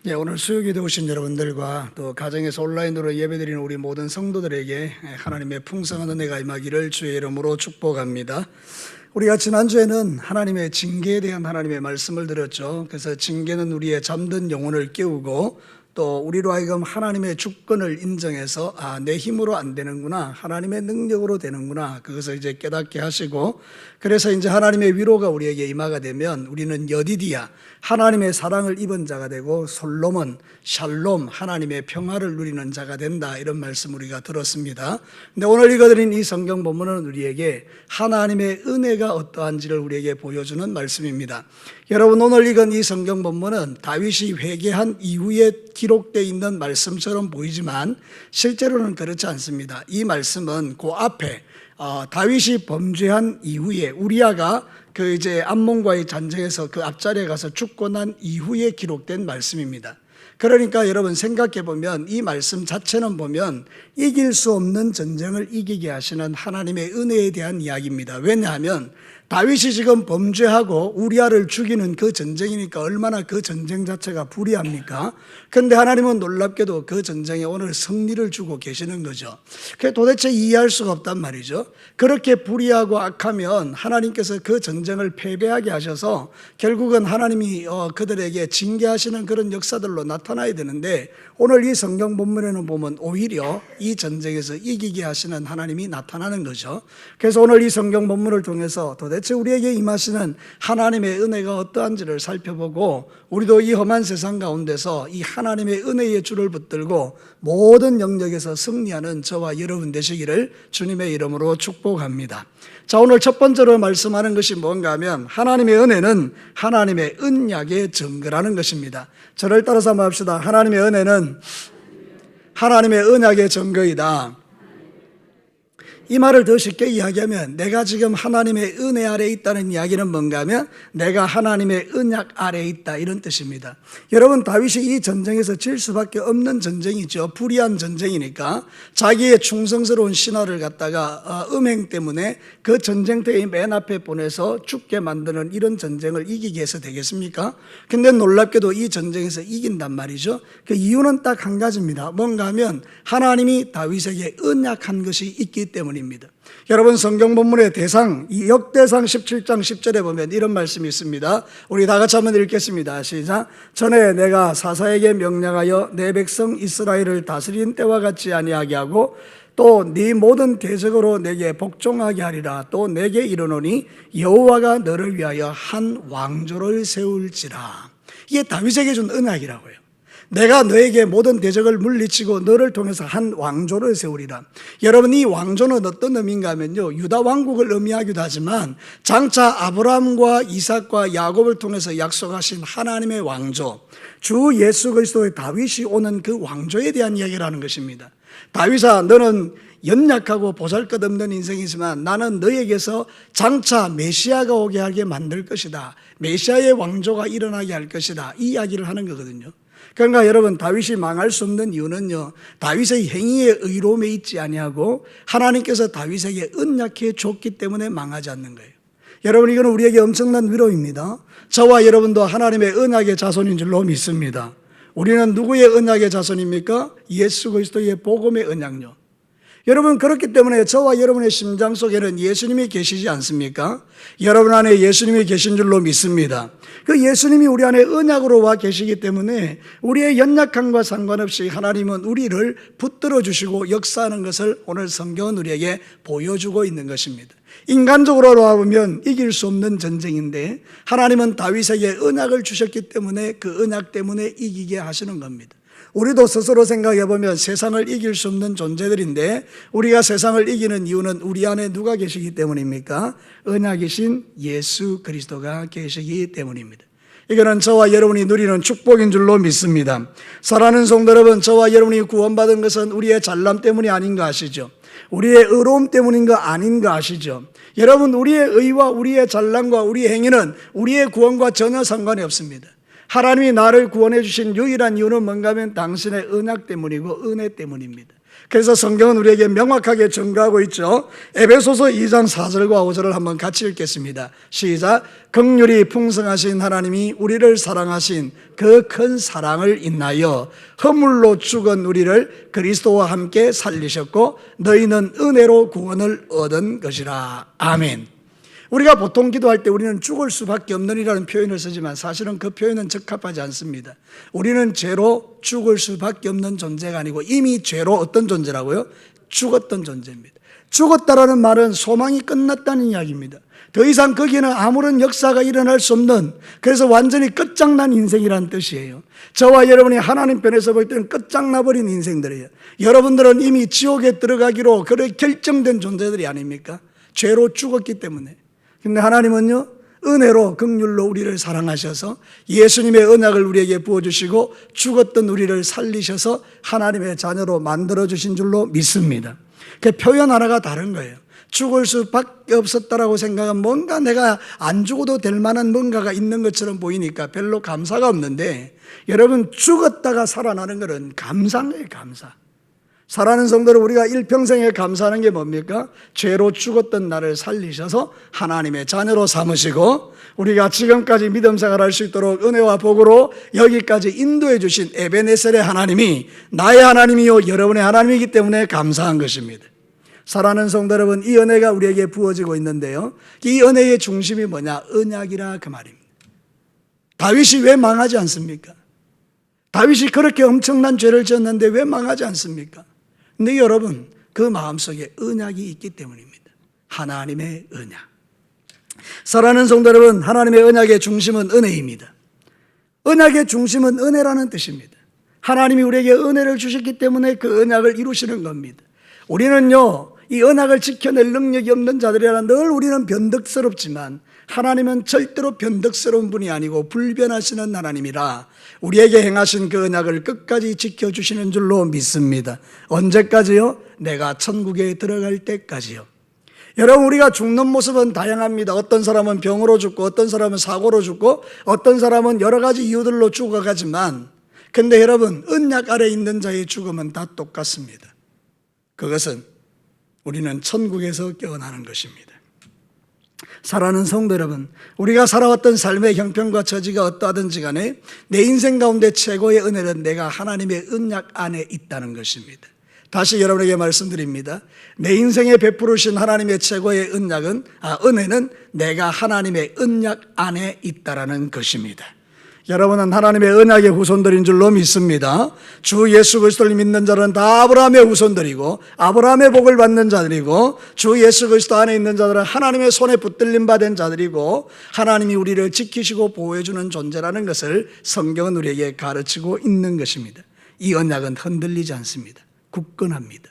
네, 오늘 수요기도 오신 여러분들과 또 가정에서 온라인으로 예배드리는 우리 모든 성도들에게 하나님의 풍성한 은혜가 임하기를 주의 이름으로 축복합니다. 우리가 지난주에는 하나님의 징계에 대한 하나님의 말씀을 드렸죠. 그래서 징계는 우리의 잠든 영혼을 깨우고 또 우리로 하여금 하나님의 주권을 인정해서 내 힘으로 안 되는구나, 하나님의 능력으로 되는구나, 그것을 이제 깨닫게 하시고, 그래서 이제 하나님의 위로가 우리에게 임하가 되면 우리는 여디디야, 하나님의 사랑을 입은 자가 되고, 솔로몬, 샬롬, 하나님의 평화를 누리는 자가 된다, 이런 말씀 우리가 들었습니다. 근데 오늘 읽어드린 이 성경 본문은 우리에게 하나님의 은혜가 어떠한지를 우리에게 보여주는 말씀입니다. 여러분, 오늘 읽은 이 성경 본문은 다윗이 회개한 이후에 기록되어 있는 말씀처럼 보이지만 실제로는 그렇지 않습니다. 이 말씀은 그 앞에 다윗이 범죄한 이후에 우리아가 그 이제 암몬과의 전쟁에서 그 앞자리에 가서 죽고 난 이후에 기록된 말씀입니다. 그러니까 여러분 생각해 보면 이 말씀 자체는 보면 이길 수 없는 전쟁을 이기게 하시는 하나님의 은혜에 대한 이야기입니다. 왜냐하면 다윗이 지금 범죄하고 우리아를 죽이는 그 전쟁이니까 얼마나 그 전쟁 자체가 불의합니까? 그런데 하나님은 놀랍게도 그 전쟁에 오늘 승리를 주고 계시는 거죠. 그게 도대체 이해할 수가 없단 말이죠. 그렇게 불의하고 악하면 하나님께서 그 전쟁을 패배하게 하셔서 결국은 하나님이 그들에게 징계하시는 그런 역사들로 나타나야 되는데, 오늘 이 성경 본문에는 보면 오히려 이 전쟁에서 이기게 하시는 하나님이 나타나는 거죠. 그래서 오늘 이 성경 본문을 통해서 도대체 우리에게 임하시는 하나님의 은혜가 어떠한지를 살펴보고, 우리도 이 험한 세상 가운데서 이 하나님의 은혜의 줄을 붙들고 모든 영역에서 승리하는 저와 여러분 되시기를 주님의 이름으로 축복합니다. 자, 오늘 첫 번째로 말씀하는 것이 뭔가 하면 하나님의 은혜는 하나님의 언약의 증거라는 것입니다. 저를 따라서 한번 합시다. 하나님의 은혜는 하나님의 언약의 증거이다. 이 말을 더 쉽게 이야기하면 내가 지금 하나님의 은혜 아래에 있다는 이야기는 뭔가 하면 내가 하나님의 언약 아래에 있다, 이런 뜻입니다. 여러분, 다윗이 이 전쟁에서 질 수밖에 없는 전쟁이죠. 불의한 전쟁이니까 자기의 충성스러운 신하를 갖다가 음행 때문에 그 전쟁터의 맨 앞에 보내서 죽게 만드는 이런 전쟁을 이기게 해서 되겠습니까? 근데 놀랍게도 이 전쟁에서 이긴단 말이죠. 그 이유는 딱 한 가지입니다. 뭔가 하면 하나님이 다윗에게 언약한 것이 있기 때문입니다. 여러분, 성경 본문의 대상, 이 역대상 17장 10절에 보면 이런 말씀이 있습니다. 우리 다 같이 한번 읽겠습니다. 시작. 전에 내가 사사에게 명령하여 내 백성 이스라엘을 다스린 때와 같이 아니하게 하고 또 네 모든 대적으로 내게 복종하게 하리라. 또 내게 이르노니 여호와가 너를 위하여 한 왕조를 세울지라. 이게 다윗에게 준 언약이라고요. 내가 너에게 모든 대적을 물리치고 너를 통해서 한 왕조를 세우리라. 여러분, 이 왕조는 어떤 의미인가 하면요, 유다 왕국을 의미하기도 하지만 장차 아브라함과 이삭과 야곱을 통해서 약속하신 하나님의 왕조, 주 예수 그리스도의 다윗이 오는 그 왕조에 대한 이야기를 하는 것입니다. 다윗아, 너는 연약하고 보잘것없는 인생이지만 나는 너에게서 장차 메시아가 오게 하게 만들 것이다. 메시아의 왕조가 일어나게 할 것이다. 이 이야기를 하는 거거든요. 그러니까 여러분, 다윗이 망할 수 없는 이유는요, 다윗의 행위의 의로움에 있지 아니하고 하나님께서 다윗에게 언약해 줬기 때문에 망하지 않는 거예요. 여러분, 이거는 우리에게 엄청난 위로입니다. 저와 여러분도 하나님의 언약의 자손인 줄로 믿습니다. 우리는 누구의 언약의 자손입니까? 예수 그리스도의 복음의 언약요. 여러분, 그렇기 때문에 저와 여러분의 심장 속에는 예수님이 계시지 않습니까? 여러분 안에 예수님이 계신 줄로 믿습니다. 그 예수님이 우리 안에 언약으로 와 계시기 때문에 우리의 연약함과 상관없이 하나님은 우리를 붙들어 주시고 역사하는 것을 오늘 성경은 우리에게 보여주고 있는 것입니다. 인간적으로 보면 이길 수 없는 전쟁인데 하나님은 다윗에게 언약을 주셨기 때문에 그 언약 때문에 이기게 하시는 겁니다. 우리도 스스로 생각해 보면 세상을 이길 수 없는 존재들인데 우리가 세상을 이기는 이유는 우리 안에 누가 계시기 때문입니까? 언약이신 예수 그리스도가 계시기 때문입니다. 이거는 저와 여러분이 누리는 축복인 줄로 믿습니다. 사랑하는 성도 여러분, 저와 여러분이 구원받은 것은 우리의 잘남 때문이 아닌 거 아시죠? 우리의 의로움 때문인 거 아닌 거 아시죠? 여러분, 우리의 의와 우리의 잘남과 우리의 행위는 우리의 구원과 전혀 상관이 없습니다. 하나님이 나를 구원해 주신 유일한 이유는 뭔가 하면 당신의 언약 때문이고 은혜 때문입니다. 그래서 성경은 우리에게 명확하게 증거하고 있죠. 에베소서 2장 4절과 5절을 한번 같이 읽겠습니다. 시작. 긍휼이 풍성하신 하나님이 우리를 사랑하신 그 큰 사랑을 인하여 허물로 죽은 우리를 그리스도와 함께 살리셨고 너희는 은혜로 구원을 얻은 것이라. 아멘. 우리가 보통 기도할 때 우리는 죽을 수밖에 없느니라는 표현을 쓰지만 사실은 그 표현은 적합하지 않습니다. 우리는 죄로 죽을 수밖에 없는 존재가 아니고 이미 죄로 어떤 존재라고요? 죽었던 존재입니다. 죽었다라는 말은 소망이 끝났다는 이야기입니다. 더 이상 거기에는 아무런 역사가 일어날 수 없는, 그래서 완전히 끝장난 인생이라는 뜻이에요. 저와 여러분이 하나님 편에서 볼 때는 끝장나버린 인생들이에요. 여러분들은 이미 지옥에 들어가기로 그렇게 결정된 존재들이 아닙니까? 죄로 죽었기 때문에. 근데 하나님은요, 은혜로 긍휼로 우리를 사랑하셔서 예수님의 언약을 우리에게 부어주시고 죽었던 우리를 살리셔서 하나님의 자녀로 만들어주신 줄로 믿습니다. 그 표현 하나가 다른 거예요. 죽을 수밖에 없었다라고 생각하면 뭔가 내가 안 죽어도 될 만한 뭔가가 있는 것처럼 보이니까 별로 감사가 없는데, 여러분 죽었다가 살아나는 것은 감사예요. 감사. 사랑하는 성도를 우리가 일평생에 감사하는 게 뭡니까? 죄로 죽었던 나를 살리셔서 하나님의 자녀로 삼으시고 우리가 지금까지 믿음 생활할 수 있도록 은혜와 복으로 여기까지 인도해 주신 에베네셀의 하나님이 나의 하나님이요 여러분의 하나님이기 때문에 감사한 것입니다. 사랑하는 성도 여러분, 이 은혜가 우리에게 부어지고 있는데요, 이 은혜의 중심이 뭐냐? 언약이라 그 말입니다. 다윗이 왜 망하지 않습니까? 다윗이 그렇게 엄청난 죄를 지었는데 왜 망하지 않습니까? 근데 여러분, 그 마음속에 언약이 있기 때문입니다. 하나님의 언약. 사랑하는 성도 여러분, 하나님의 언약의 중심은 은혜입니다. 언약의 중심은 은혜라는 뜻입니다. 하나님이 우리에게 은혜를 주셨기 때문에 그 언약을 이루시는 겁니다. 우리는요, 이 언약을 지켜낼 능력이 없는 자들이라 늘 우리는 변덕스럽지만 하나님은 절대로 변덕스러운 분이 아니고 불변하시는 하나님이라 우리에게 행하신 그 언약을 끝까지 지켜주시는 줄로 믿습니다. 언제까지요? 내가 천국에 들어갈 때까지요. 여러분, 우리가 죽는 모습은 다양합니다. 어떤 사람은 병으로 죽고 어떤 사람은 사고로 죽고 어떤 사람은 여러 가지 이유들로 죽어가지만, 근데 여러분, 언약 아래 있는 자의 죽음은 다 똑같습니다. 그것은 우리는 천국에서 깨어나는 것입니다. 사랑하는 성도 여러분, 우리가 살아왔던 삶의 형편과 처지가 어떠하든지 간에 내 인생 가운데 최고의 은혜는 내가 하나님의 언약 안에 있다는 것입니다. 다시 여러분에게 말씀드립니다. 내 인생에 베푸르신 하나님의 최고의 은혜는 내가 하나님의 언약 안에 있다는 것입니다. 여러분은 하나님의 언약의 후손들인 줄로 믿습니다. 주 예수 그리스도를 믿는 자는 다 아브라함의 후손들이고 아브라함의 복을 받는 자들이고 주 예수 그리스도 안에 있는 자들은 하나님의 손에 붙들림 받은 자들이고 하나님이 우리를 지키시고 보호해 주는 존재라는 것을 성경은 우리에게 가르치고 있는 것입니다. 이 언약은 흔들리지 않습니다. 굳건합니다.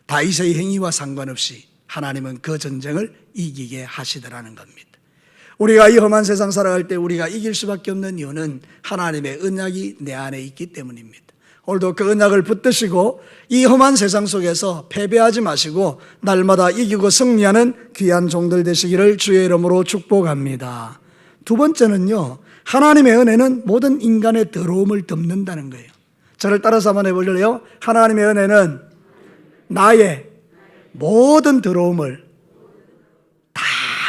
다윗의 행위와 상관없이 하나님은 그 전쟁을 이기게 하시더라는 겁니다. 우리가 이 험한 세상 살아갈 때 우리가 이길 수밖에 없는 이유는 하나님의 언약이 내 안에 있기 때문입니다. 오늘도 그 언약을 붙드시고 이 험한 세상 속에서 패배하지 마시고 날마다 이기고 승리하는 귀한 종들 되시기를 주의 이름으로 축복합니다. 두 번째는요, 하나님의 은혜는 모든 인간의 더러움을 덮는다는 거예요. 저를 따라서 한번 해볼래요? 하나님의 은혜는 나의 모든 더러움을 다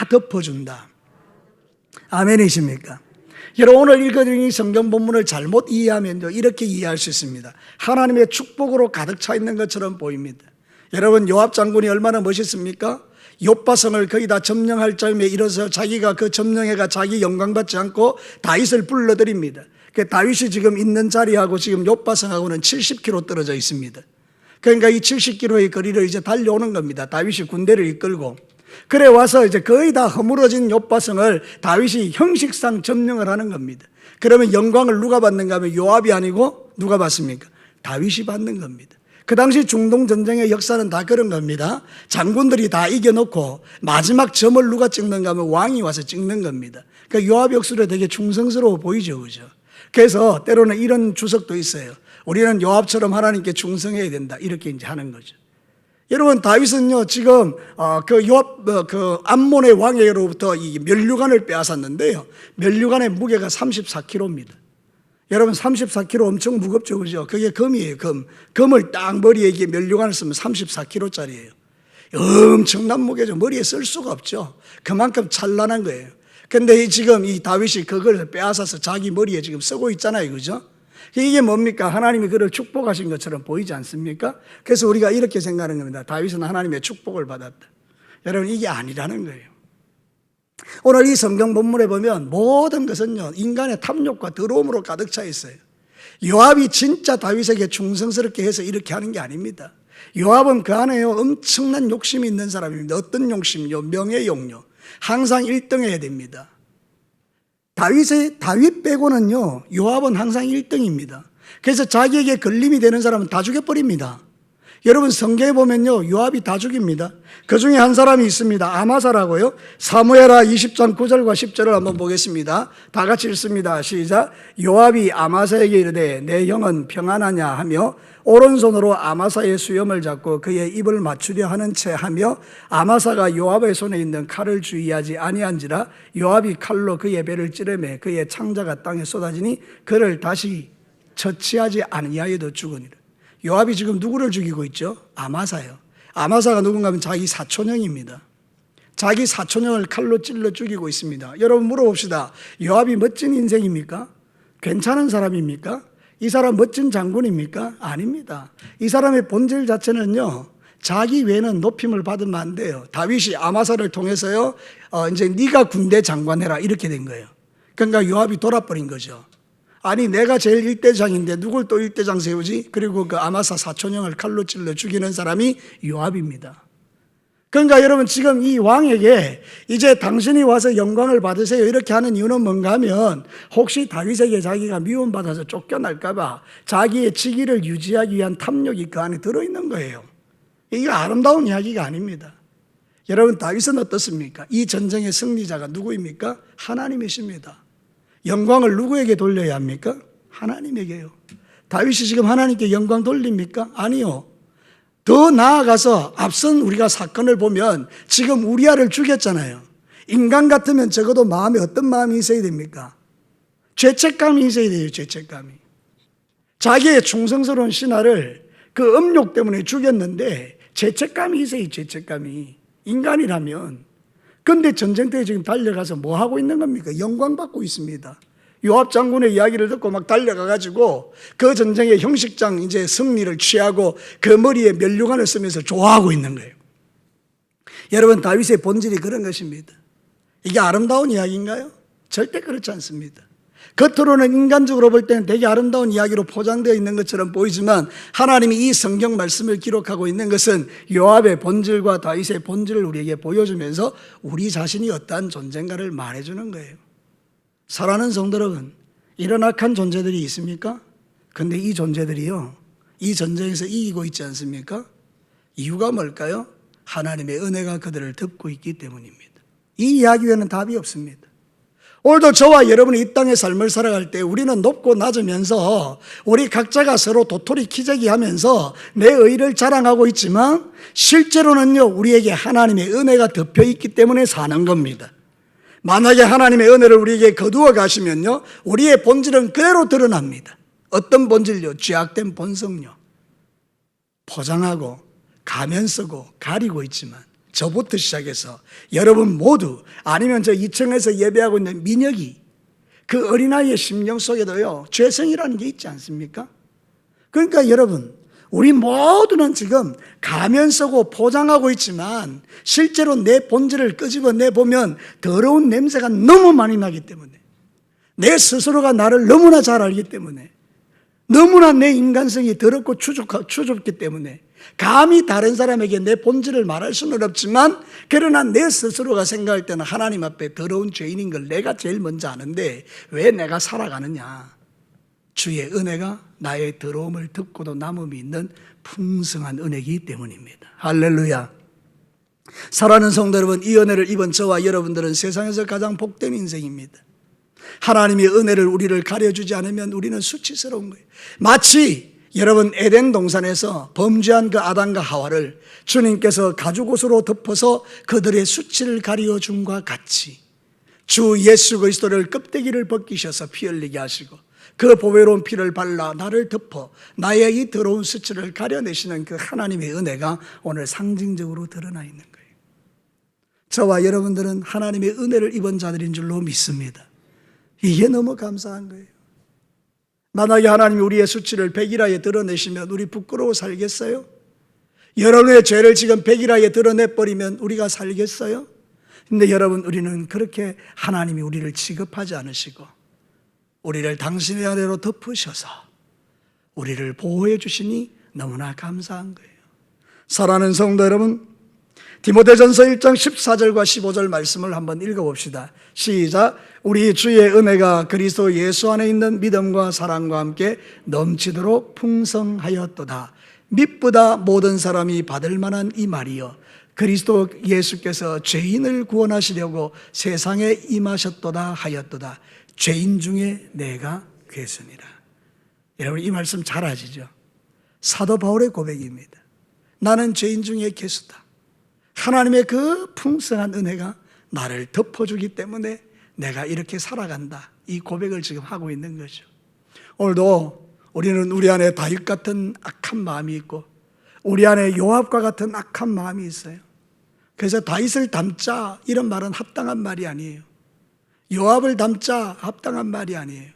덮어준다. 아멘이십니까? 여러분, 오늘 읽어드린 이 성경 본문을 잘못 이해하면요, 이렇게 이해할 수 있습니다. 하나님의 축복으로 가득 차 있는 것처럼 보입니다. 여러분, 요압 장군이 얼마나 멋있습니까? 욥바성을 거의 다 점령할 점에 이르러서 자기가 그 점령해가 자기 영광 받지 않고 다윗을 불러들입니다. 그 다윗이 지금 있는 자리하고 지금 욥바성하고는 70km 떨어져 있습니다. 그러니까 이 70km의 거리를 이제 달려오는 겁니다. 다윗이 군대를 이끌고. 그래 와서 이제 거의 다 허물어진 욥바성을 다윗이 형식상 점령을 하는 겁니다. 그러면 영광을 누가 받는가 하면 요압이 아니고 누가 받습니까? 다윗이 받는 겁니다. 그 당시 중동 전쟁의 역사는 다 그런 겁니다. 장군들이 다 이겨놓고 마지막 점을 누가 찍는가 하면 왕이 와서 찍는 겁니다. 그러니까 요압 역술에 되게 충성스러워 보이죠, 그죠? 그래서 때로는 이런 주석도 있어요. 우리는 요압처럼 하나님께 충성해야 된다, 이렇게 이제 하는 거죠. 여러분, 다윗은요, 지금 암몬의 왕에게로부터 이 면류관을 빼앗았는데요, 면류관의 무게가 34kg입니다. 여러분 34kg 엄청 무겁죠, 그죠? 그게 금이에요, 금. 금을 딱 머리에 이게 면류관을 쓰면 34kg짜리예요. 엄청난 무게죠. 머리에 쓸 수가 없죠. 그만큼 찬란한 거예요. 근데 지금 이 다윗이 그걸 빼앗아서 자기 머리에 지금 쓰고 있잖아요, 그죠? 이게 뭡니까? 하나님이 그를 축복하신 것처럼 보이지 않습니까? 그래서 우리가 이렇게 생각하는 겁니다. 다윗은 하나님의 축복을 받았다. 여러분, 이게 아니라는 거예요. 오늘 이 성경 본문에 보면 모든 것은요, 인간의 탐욕과 더러움으로 가득 차 있어요. 요압이 진짜 다윗에게 충성스럽게 해서 이렇게 하는 게 아닙니다. 요압은 그 안에요, 엄청난 욕심이 있는 사람입니다. 어떤 욕심요? 명예욕요. 항상 1등해야 됩니다. 다윗 빼고는요, 요압은 항상 1등입니다. 그래서 자기에게 걸림이 되는 사람은 다 죽여버립니다. 여러분 성경에 보면요, 요압이 다 죽입니다. 그 중에 한 사람이 있습니다. 아마사라고요. 사무엘하 20장 9절과 10절을 한번 보겠습니다. 다 같이 읽습니다. 시작. 요압이 아마사에게 이르되 내 형은 평안하냐 하며 오른손으로 아마사의 수염을 잡고 그의 입을 맞추려 하는 채 하며 아마사가 요압의 손에 있는 칼을 주의하지 아니한지라 요압이 칼로 그의 배를 찌르매 그의 창자가 땅에 쏟아지니 그를 다시 처치하지 아니하여도 죽으니라. 요압이 지금 누구를 죽이고 있죠? 아마사요. 아마사가 누군가 하면 자기 사촌형입니다. 자기 사촌형을 칼로 찔러 죽이고 있습니다. 여러분 물어봅시다. 요압이 멋진 인생입니까? 괜찮은 사람입니까? 이 사람 멋진 장군입니까? 아닙니다. 이 사람의 본질 자체는요, 자기 외에는 높임을 받으면 안 돼요. 다윗이 아마사를 통해서요, 이제 네가 군대 장관해라 이렇게 된 거예요. 그러니까 요압이 돌아버린 거죠. 아니 내가 제일 일대장인데 누굴 또 일대장 세우지? 그리고 그 아마사 사촌형을 칼로 찔러 죽이는 사람이 요압입니다. 그러니까 여러분 지금 이 왕에게 이제 당신이 와서 영광을 받으세요 이렇게 하는 이유는 뭔가 하면 혹시 다윗에게 자기가 미움받아서 쫓겨날까 봐 자기의 직위를 유지하기 위한 탐욕이 그 안에 들어있는 거예요. 이게 아름다운 이야기가 아닙니다. 여러분 다윗은 어떻습니까? 이 전쟁의 승리자가 누구입니까? 하나님이십니다. 영광을 누구에게 돌려야 합니까? 하나님에게요. 다윗이 지금 하나님께 영광 돌립니까? 아니요. 더 나아가서 앞선 우리가 사건을 보면 지금 우리아를 죽였잖아요. 인간 같으면 적어도 마음에 어떤 마음이 있어야 됩니까? 죄책감이 있어야 돼요. 죄책감이. 자기의 충성스러운 신하를 그 음욕 때문에 죽였는데 죄책감이 있어요. 죄책감이. 인간이라면. 그런데 전쟁터에 지금 달려가서 뭐 하고 있는 겁니까? 영광 받고 있습니다. 요압 장군의 이야기를 듣고 막 달려가가지고 그 전쟁의 형식장 이제 승리를 취하고 그 머리에 면류관을 쓰면서 좋아하고 있는 거예요. 여러분 다윗의 본질이 그런 것입니다. 이게 아름다운 이야기인가요? 절대 그렇지 않습니다. 겉으로는 인간적으로 볼 때는 되게 아름다운 이야기로 포장되어 있는 것처럼 보이지만 하나님이 이 성경 말씀을 기록하고 있는 것은 요압의 본질과 다윗의 본질을 우리에게 보여주면서 우리 자신이 어떠한 존재인가를 말해주는 거예요. 사랑하는 성도 여러분, 이런 악한 존재들이 있습니까? 근데 이 존재들이요, 이 전쟁에서 이기고 있지 않습니까? 이유가 뭘까요? 하나님의 은혜가 그들을 덮고 있기 때문입니다. 이 이야기 외에는 답이 없습니다. 오늘도 저와 여러분이 이 땅의 삶을 살아갈 때 우리는 높고 낮으면서 우리 각자가 서로 도토리 키재기 하면서 내 의를 자랑하고 있지만 실제로는요, 우리에게 하나님의 은혜가 덮여 있기 때문에 사는 겁니다. 만약에 하나님의 은혜를 우리에게 거두어 가시면요, 우리의 본질은 그대로 드러납니다. 어떤 본질요? 죄악된 본성요. 포장하고 가면 쓰고 가리고 있지만 저부터 시작해서 여러분 모두 아니면 저 2층에서 예배하고 있는 민혁이 그 어린아이의 심령 속에도요, 죄성이라는 게 있지 않습니까? 그러니까 여러분 우리 모두는 지금 가면 쓰고 포장하고 있지만 실제로 내 본질을 끄집어내보면 더러운 냄새가 너무 많이 나기 때문에 내 스스로가 나를 너무나 잘 알기 때문에 너무나 내 인간성이 더럽고 추접기 때문에 감히 다른 사람에게 내 본질을 말할 수는 없지만 그러나 내 스스로가 생각할 때는 하나님 앞에 더러운 죄인인 걸 내가 제일 먼저 아는데 왜 내가 살아가느냐? 주의 은혜가 나의 더러움을 덮고도 남음이 있는 풍성한 은혜이기 때문입니다. 할렐루야. 사랑하는 성도 여러분, 이 은혜를 입은 저와 여러분들은 세상에서 가장 복된 인생입니다. 하나님의 은혜를 우리를 가려주지 않으면 우리는 수치스러운 거예요. 마치 여러분 에덴 동산에서 범죄한 그 아담과 하와를 주님께서 가죽옷으로 덮어서 그들의 수치를 가리어 줌과 같이 주 예수 그리스도를 껍데기를 벗기셔서 피 흘리게 하시고 그 보배로운 피를 발라 나를 덮어 나의 이 더러운 수치를 가려내시는 그 하나님의 은혜가 오늘 상징적으로 드러나 있는 거예요. 저와 여러분들은 하나님의 은혜를 입은 자들인 줄로 믿습니다. 이게 너무 감사한 거예요. 만약에 하나님이 우리의 수치를 백일하에 드러내시면 우리 부끄러워 살겠어요? 여러분의 죄를 지금 백일하에 드러내버리면 우리가 살겠어요? 근데 여러분, 우리는 그렇게 하나님이 우리를 취급하지 않으시고 우리를 당신의 아래로 덮으셔서 우리를 보호해 주시니 너무나 감사한 거예요. 사랑하는 성도 여러분, 디모데전서 1장 14절과 15절 말씀을 한번 읽어봅시다. 시작. 우리 주의 은혜가 그리스도 예수 안에 있는 믿음과 사랑과 함께 넘치도록 풍성하였도다. mit보다 모든 사람이 받을 만한 이 말이여, 그리스도 예수께서 죄인을 구원하시려고 세상에 임하셨도다 하였도다. 죄인 중에 내가 괴수니라. 여러분, 이 말씀 잘 아시죠? 사도 바울의 고백입니다. 나는 죄인 중에 괴수다. 하나님의 그 풍성한 은혜가 나를 덮어주기 때문에 내가 이렇게 살아간다. 이 고백을 지금 하고 있는 거죠. 오늘도 우리는 우리 안에 다윗 같은 악한 마음이 있고 우리 안에 요압과 같은 악한 마음이 있어요. 그래서 다윗을 닮자 이런 말은 합당한 말이 아니에요. 요압을 닮자 합당한 말이 아니에요.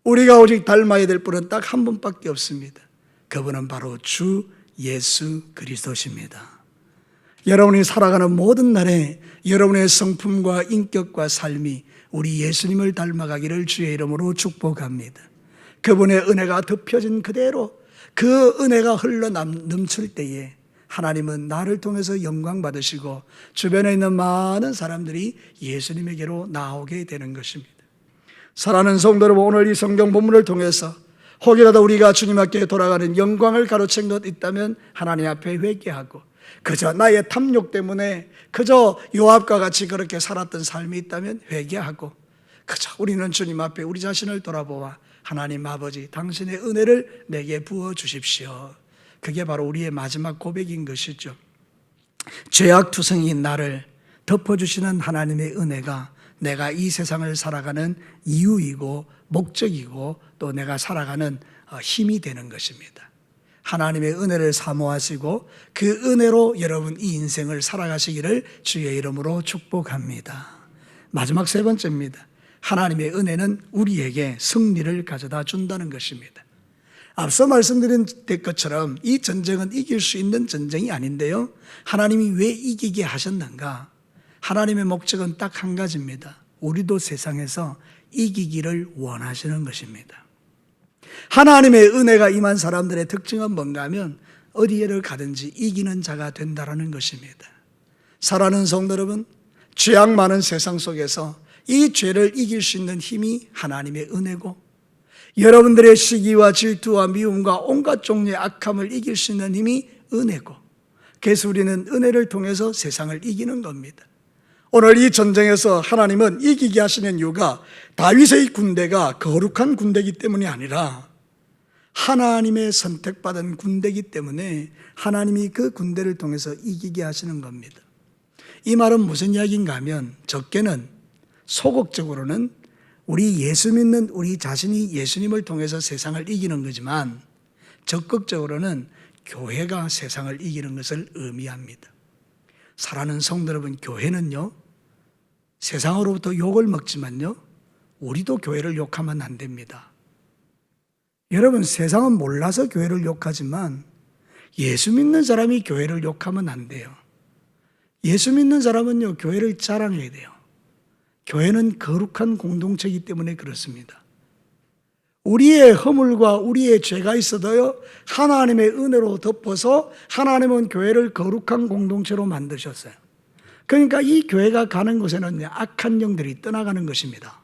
우리가 오직 닮아야 될 분은 딱 한 분밖에 없습니다. 그분은 바로 주 예수 그리스도십니다. 여러분이 살아가는 모든 날에 여러분의 성품과 인격과 삶이 우리 예수님을 닮아가기를 주의 이름으로 축복합니다. 그분의 은혜가 덮여진 그대로 그 은혜가 흘러 넘칠 때에 하나님은 나를 통해서 영광 받으시고 주변에 있는 많은 사람들이 예수님에게로 나오게 되는 것입니다. 사랑하는 성도 여러분, 오늘 이 성경 본문을 통해서 혹이라도 우리가 주님 앞에 돌아가는 영광을 가로챈 것 있다면 하나님 앞에 회개하고, 그저 나의 탐욕 때문에 그저 요압과 같이 그렇게 살았던 삶이 있다면 회개하고, 그저 우리는 주님 앞에 우리 자신을 돌아보아 하나님 아버지, 당신의 은혜를 내게 부어주십시오. 그게 바로 우리의 마지막 고백인 것이죠. 죄악투성인 나를 덮어주시는 하나님의 은혜가 내가 이 세상을 살아가는 이유이고 목적이고 또 내가 살아가는 힘이 되는 것입니다. 하나님의 은혜를 사모하시고 그 은혜로 여러분 이 인생을 살아가시기를 주의 이름으로 축복합니다. 마지막 세 번째입니다. 하나님의 은혜는 우리에게 승리를 가져다 준다는 것입니다. 앞서 말씀드린 것처럼 이 전쟁은 이길 수 있는 전쟁이 아닌데요, 하나님이 왜 이기게 하셨는가? 하나님의 목적은 딱 한 가지입니다. 우리도 세상에서 이기기를 원하시는 것입니다. 하나님의 은혜가 임한 사람들의 특징은 뭔가 하면 어디에를 가든지 이기는 자가 된다는 것입니다. 사랑하는 성도 여러분, 죄악 많은 세상 속에서 이 죄를 이길 수 있는 힘이 하나님의 은혜고, 여러분들의 시기와 질투와 미움과 온갖 종류의 악함을 이길 수 있는 힘이 은혜고, 그래서 우리는 은혜를 통해서 세상을 이기는 겁니다. 오늘 이 전쟁에서 하나님은 이기게 하시는 이유가 다윗의 군대가 거룩한 군대이기 때문이 아니라 하나님의 선택받은 군대이기 때문에 하나님이 그 군대를 통해서 이기게 하시는 겁니다. 이 말은 무슨 이야기인가 하면, 적게는 소극적으로는 우리 예수 믿는 우리 자신이 예수님을 통해서 세상을 이기는 거지만, 적극적으로는 교회가 세상을 이기는 것을 의미합니다. 사랑하는 성도 여러분, 교회는요, 세상으로부터 욕을 먹지만요, 우리도 교회를 욕하면 안 됩니다. 여러분, 세상은 몰라서 교회를 욕하지만 예수 믿는 사람이 교회를 욕하면 안 돼요. 예수 믿는 사람은요, 교회를 자랑해야 돼요. 교회는 거룩한 공동체이기 때문에 그렇습니다. 우리의 허물과 우리의 죄가 있어도요, 하나님의 은혜로 덮어서 하나님은 교회를 거룩한 공동체로 만드셨어요. 그러니까 이 교회가 가는 곳에는 악한 영들이 떠나가는 것입니다.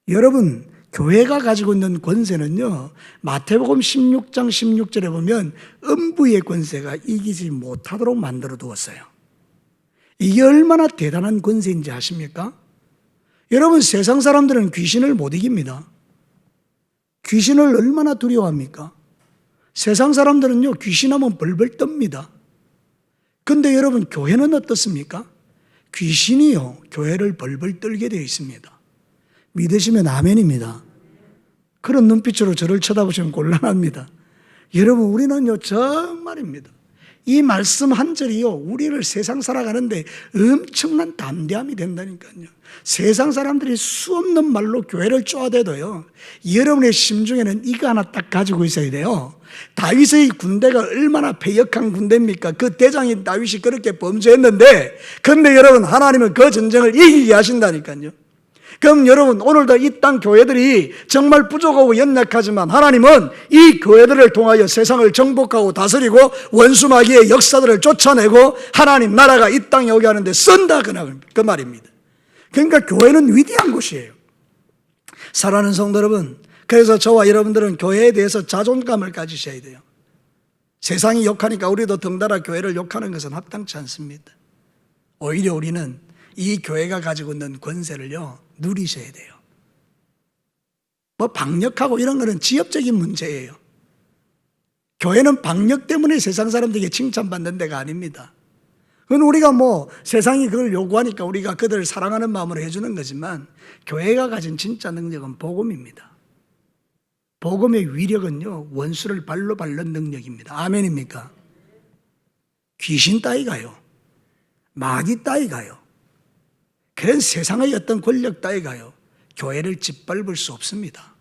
여러분, 교회가 가지고 있는 권세는요, 마태복음 16장 16절에 보면 음부의 권세가 이기지 못하도록 만들어 두었어요. 이게 얼마나 대단한 권세인지 아십니까? 여러분, 세상 사람들은 귀신을 못 이깁니다. 귀신을 얼마나 두려워합니까? 세상 사람들은요, 귀신하면 벌벌 떱니다. 근데 여러분, 교회는 어떻습니까? 귀신이요, 교회를 벌벌 떨게 되어 있습니다. 믿으시면 아멘입니다. 그런 눈빛으로 저를 쳐다보시면 곤란합니다. 여러분, 우리는요, 정말입니다. 이 말씀 한 절이요, 우리를 세상 살아가는데 엄청난 담대함이 된다니까요. 세상 사람들이 수없는 말로 교회를 쪼아대도요, 여러분의 심중에는 이거 하나 딱 가지고 있어야 돼요. 다윗의 군대가 얼마나 패역한 군대입니까? 그 대장인 다윗이 그렇게 범죄했는데, 근데 여러분, 하나님은 그 전쟁을 이기게 하신다니까요. 그럼 여러분, 오늘도 이 땅 교회들이 정말 부족하고 연약하지만 하나님은 이 교회들을 통하여 세상을 정복하고 다스리고 원수마귀의 역사들을 쫓아내고 하나님 나라가 이 땅에 오게 하는데 쓴다, 그 말입니다. 그러니까 교회는 위대한 곳이에요. 사랑하는 성도 여러분, 그래서 저와 여러분들은 교회에 대해서 자존감을 가지셔야 돼요. 세상이 욕하니까 우리도 덩달아 교회를 욕하는 것은 합당치 않습니다. 오히려 우리는 이 교회가 가지고 있는 권세를요, 누리셔야 돼요. 뭐 방역하고 이런 거는 지엽적인 문제예요. 교회는 방역 때문에 세상 사람들에게 칭찬받는 데가 아닙니다. 그건 우리가 뭐 세상이 그걸 요구하니까 우리가 그들을 사랑하는 마음으로 해주는 거지만, 교회가 가진 진짜 능력은 복음입니다. 복음의 위력은요, 원수를 발로 밟는 능력입니다. 아멘입니까? 귀신 따위가요, 마귀 따위가요, 그런 세상의 어떤 권력 따위가요, 교회를 짓밟을 수 없습니다.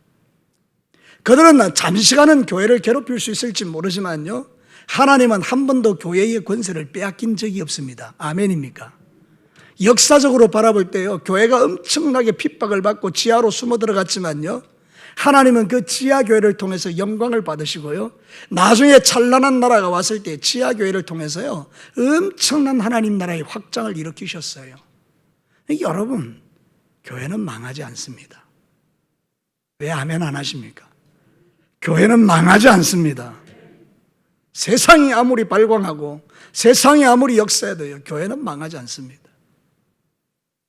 그들은 잠시간은 교회를 괴롭힐 수 있을지 모르지만요, 하나님은 한 번도 교회의 권세를 빼앗긴 적이 없습니다. 아멘입니까? 역사적으로 바라볼 때요, 교회가 엄청나게 핍박을 받고 지하로 숨어 들어갔지만요, 하나님은 그 지하교회를 통해서 영광을 받으시고요, 나중에 찬란한 나라가 왔을 때 지하교회를 통해서요, 엄청난 하나님 나라의 확장을 일으키셨어요. 여러분, 교회는 망하지 않습니다. 왜 아멘 안 하십니까? 교회는 망하지 않습니다. 세상이 아무리 발광하고 세상이 아무리 역사해도요, 교회는 망하지 않습니다.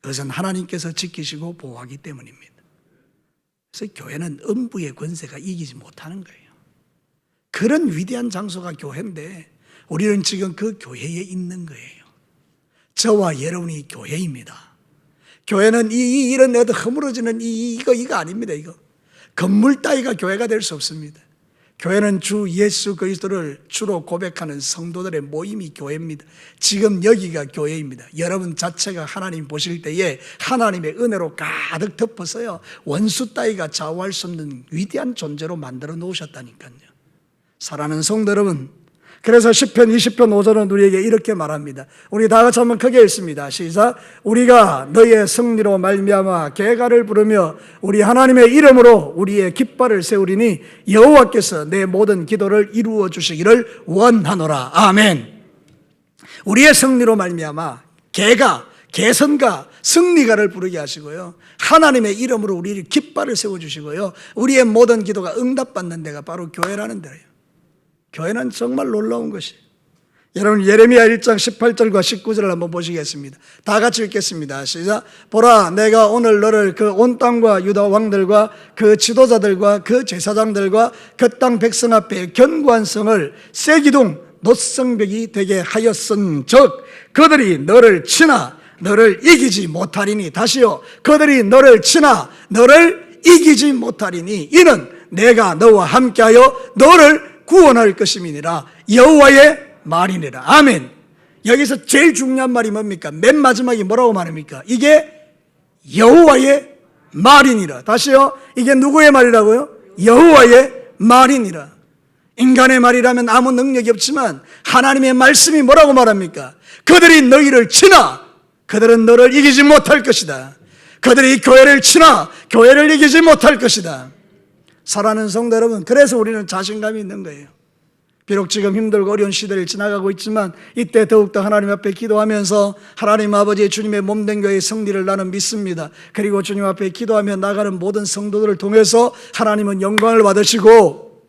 그것은 하나님께서 지키시고 보호하기 때문입니다. 그래서 교회는 음부의 권세가 이기지 못하는 거예요. 그런 위대한 장소가 교회인데 우리는 지금 그 교회에 있는 거예요. 저와 여러분이 교회입니다. 교회는 이런 애들 허물어지는 이거 아닙니다. 이거 건물 따위가 교회가 될 수 없습니다. 교회는 주 예수 그리스도를 주로 고백하는 성도들의 모임이 교회입니다. 지금 여기가 교회입니다. 여러분 자체가 하나님 보실 때에 하나님의 은혜로 가득 덮어서요, 원수 따위가 좌우할 수 없는 위대한 존재로 만들어 놓으셨다니까요. 사랑하는 성도 여러분, 그래서 시편 20편 5절은 우리에게 이렇게 말합니다. 우리 다 같이 한번 크게 읽습니다. 시작. 우리가 너의 승리로 말미암아 계가를 부르며 우리 하나님의 이름으로 우리의 깃발을 세우리니 여호와께서 내 모든 기도를 이루어 주시기를 원하노라. 아멘. 우리의 승리로 말미암아 계가, 계선가, 승리가를 부르게 하시고요, 하나님의 이름으로 우리의 깃발을 세워주시고요, 우리의 모든 기도가 응답받는 데가 바로 교회라는 데예요. 교회는 정말 놀라운 것이에요. 여러분, 예레미야 1장 18절과 19절을 한번 보시겠습니다. 다 같이 읽겠습니다. 시작. 보라, 내가 오늘 너를 그 온 땅과 유다 왕들과 그 지도자들과 그 제사장들과 그 땅 백성 앞에 견고한 성을 세기둥 놋성벽이 되게 하였은즉 그들이 너를 치나 너를 이기지 못하리니. 다시요. 그들이 너를 치나 너를 이기지 못하리니 이는 내가 너와 함께하여 너를 구원할 것임이니라. 여호와의 말이니라. 아멘. 여기서 제일 중요한 말이 뭡니까? 맨 마지막에 뭐라고 말합니까? 이게 여호와의 말이니라. 다시요. 이게 누구의 말이라고요? 여호와의 말이니라. 인간의 말이라면 아무 능력이 없지만 하나님의 말씀이 뭐라고 말합니까? 그들이 너희를 치나 그들은 너를 이기지 못할 것이다. 그들이 교회를 치나 교회를 이기지 못할 것이다. 사랑하는 성도 여러분, 그래서 우리는 자신감이 있는 거예요. 비록 지금 힘들고 어려운 시대를 지나가고 있지만 이때 더욱더 하나님 앞에 기도하면서 하나님 아버지의 주님의 몸된 교회의 승리를 나는 믿습니다. 그리고 주님 앞에 기도하며 나가는 모든 성도들을 통해서 하나님은 영광을 받으시고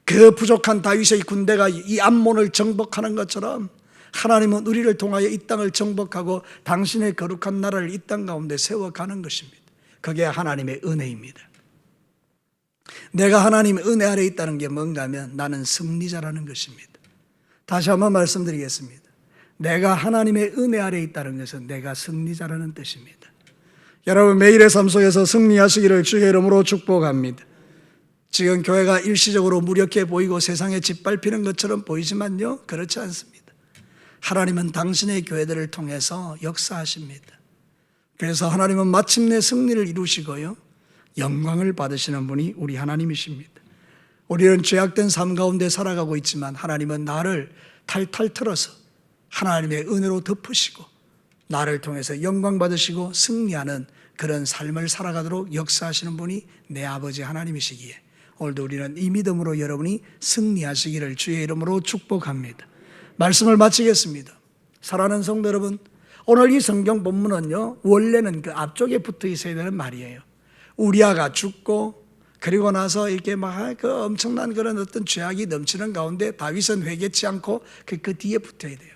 그 부족한 다윗의 군대가 이 암몬을 정복하는 것처럼 하나님은 우리를 통하여 이 땅을 정복하고 당신의 거룩한 나라를 이 땅 가운데 세워가는 것입니다. 그게 하나님의 은혜입니다. 내가 하나님의 은혜 아래 있다는 게 뭔가 하면 나는 승리자라는 것입니다. 다시 한번 말씀드리겠습니다. 내가 하나님의 은혜 아래 있다는 것은 내가 승리자라는 뜻입니다. 여러분 매일의 삶 속에서 승리하시기를 주의 이름으로 축복합니다. 지금 교회가 일시적으로 무력해 보이고 세상에 짓밟히는 것처럼 보이지만요, 그렇지 않습니다. 하나님은 당신의 교회들을 통해서 역사하십니다. 그래서 하나님은 마침내 승리를 이루시고요, 영광을 받으시는 분이 우리 하나님이십니다. 우리는 죄악된 삶 가운데 살아가고 있지만 하나님은 나를 탈탈 털어서 하나님의 은혜로 덮으시고 나를 통해서 영광 받으시고 승리하는 그런 삶을 살아가도록 역사하시는 분이 내 아버지 하나님이시기에 오늘도 우리는 이 믿음으로 여러분이 승리하시기를 주의 이름으로 축복합니다. 말씀을 마치겠습니다. 사랑하는 성도 여러분, 오늘 이 성경 본문은요, 원래는 그 앞쪽에 붙어 있어야 되는 말이에요. 우리아가 죽고 그리고 나서 이렇게 막 그 엄청난 그런 어떤 죄악이 넘치는 가운데 다윗은 회개치 않고 그 뒤에 붙어야 돼요.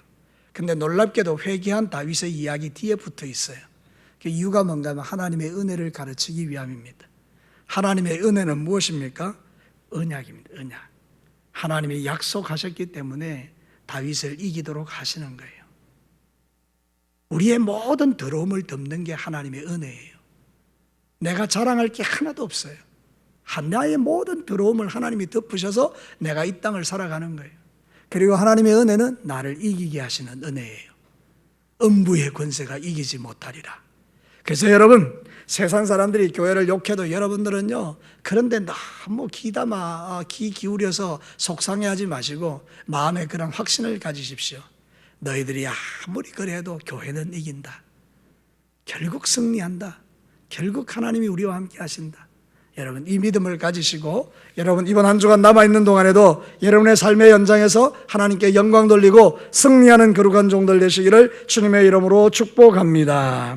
근데 놀랍게도 회개한 다윗의 이야기 뒤에 붙어 있어요. 그 이유가 뭔가 하면 하나님의 은혜를 가르치기 위함입니다. 하나님의 은혜는 무엇입니까? 언약입니다. 언약. 하나님이 약속하셨기 때문에 다윗을 이기도록 하시는 거예요. 우리의 모든 더러움을 덮는 게 하나님의 은혜예요. 내가 자랑할 게 하나도 없어요. 나의 모든 더러움을 하나님이 덮으셔서 내가 이 땅을 살아가는 거예요. 그리고 하나님의 은혜는 나를 이기게 하시는 은혜예요. 음부의 권세가 이기지 못하리라. 그래서 여러분, 세상 사람들이 교회를 욕해도 여러분들은요, 그런데 너무 귀 기울여서 속상해하지 마시고 마음에 그런 확신을 가지십시오. 너희들이 아무리 그래도 교회는 이긴다. 결국 승리한다. 결국 하나님이 우리와 함께 하신다. 여러분, 이 믿음을 가지시고 여러분 이번 한 주간 남아있는 동안에도 여러분의 삶의 연장에서 하나님께 영광 돌리고 승리하는 거룩한 종들 되시기를 주님의 이름으로 축복합니다.